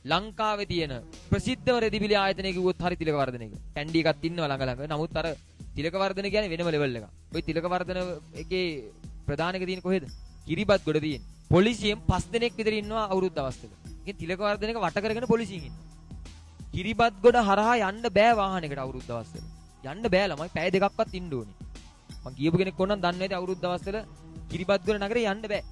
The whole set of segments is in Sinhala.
ලංකාවේ තියෙන ප්‍රසිද්ධම රෙදිපිලි ආයතනය කිව්වොත් හරි තිලකවර්ධන එක. කැන්ඩි එකක් ඉන්නවා ළඟ ළඟ. නමුත් අර තිලකවර්ධන කියන්නේ වෙනම ලෙවල් එකක්. ওই තිලකවර්ධන එකේ ප්‍රධාන එක තියෙන්නේ කොහෙද? කිරිබත් ගොඩ තියෙන්නේ. පොලිසියෙන් 5 දෙනෙක් විතර ඉන්නවා අවුරුද්ද අවස්ථක. ඉතින් තිලකවර්ධන එක වට කරගෙන පොලිසියෙන් ඉන්නවා. කිරිබත් ගොඩ හරහා යන්න බෑ වාහනයකට අවුරුද්ද අවස්ථක. යන්න බෑ ළමයි පැය දෙකක්වත් ඉන්න ඕනේ. මං කියපු කෙනෙක් ඕනනම් දන්නේ නැති අවුරුද්ද අවස්ථක කිරිබත් ගොඩ නගරේ යන්න බෑ.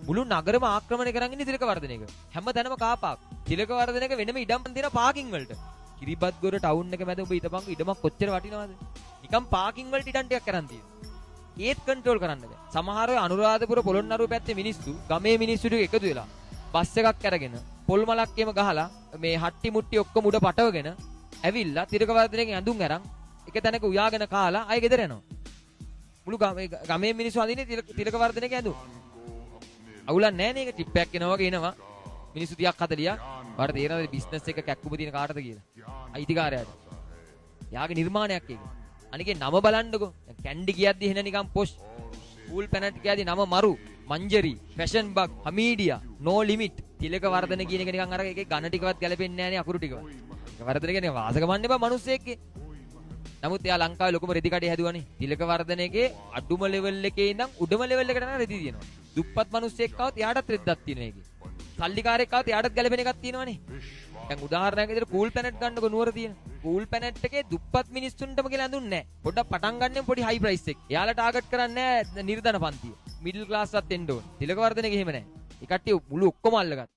මුළු නගරම ආක්‍රමණය කරන් ඉන්නේ තිලකවර්ධන එක. හැමතැනම කාපාක්. තිලකවර්ධන එක වෙනම ඉඩම් තියෙන පාකින් වලට. කිරිබත් ගොඩ ටවුන් එක මැද ඔබ හිටපන්කො ඉඩමක් කොච්චර වටිනවද? නිකන් පාකින් වලට ඉඩම් ටිකක් කරන් තියෙනවා. ඒත් කන්ට්‍රෝල් කරන්න බෑ. සමහර අය අනුරාධපුර පොළොන්නරුව පැත්තේ මිනිස්සු ගමේ මිනිස්සු ටික එකතු වෙලා බස් එකක් අරගෙන පොල් මලක් එම ගහලා මේ හට්ටි මුට්ටි ඔක්කොම උඩ පටවගෙන ඇවිල්ලා තිලකවර්ධනගේ ඇඳුම් අරන් එක තැනක උයාගෙන කාලා අය ගෙදර යනවා. මුළු ගමේ මිනිස්සු අඳින්නේ තිලකවර්ධනගේ ඇඳුම්. අවුලක් නැහැ නේ. ඒක ටිප් එකක් එනවා වගේ එනවා. මිනිස්සු 30ක් 40ක්. ඔයාලට තේරෙනවද බිස්නස් එක කැක්කුම තියෙන කාටද කියලා? අයිතිකාරයාට. යාගේ නිර්මාණයක් ඒක. අනිකේ නම බලන්නකෝ. කැන්ඩි කියද්දි එහෙන නිකන් පොෂ්. කූල් පැනට් කියද්දි නම මරු. මංජරි, ෆැෂන් බග්, හමීඩියා, නෝ ලිමිට්. තිලකවර්ධන කියන එක නිකන් අර ඒකේ ඝන ටිකවත් ගැලපෙන්නේ නැහැ නේ අකුරු ටිකවත්. තිලකවර්ධන කියන්නේ වාසගමන්න එපා මිනිස්සෙක්ගේ. නමුත් එයා ලංකාවේ ලොකුම රෙදි කඩේ හැදුවානේ. තිලකවර්ධන එකේ අඩුම ලෙවල් එකේ ඉඳන් උඩම ලෙවල් එකට යන රෙදි තියෙනවා. දුප්පත් මිනිස්සෙක් ආවොත් එයාටත් රෙද්දක් තියෙනවා ඒකේ. සල්ලිකාරයෙක් ආවොත් එයාටත් ගැලපෙන එකක් තියෙනවනේ. දැන් උදාහරණයක් විදිහට කූල් පැනට් ගන්නකො නුවර තියෙන. කූල් පැනට් එකේ දුප්පත් මිනිස්සුන්ටම කියලා ඇඳුන්නේ නැහැ. පොඩ්ඩක් පටන් ගන්නෙම පොඩි හයි ප්‍රයිස් එක. එයාලා ටාගට් කරන්නේ නැහැ නිර්ධන පන්තිය. මිඩල් ක්ලාස් වත් එන්න ඕනේ. තිලකවර්ධන එක එහෙම නැහැ. ඒ කට්ටිය මුළු ඔක්කොම අල්ලගත්තා.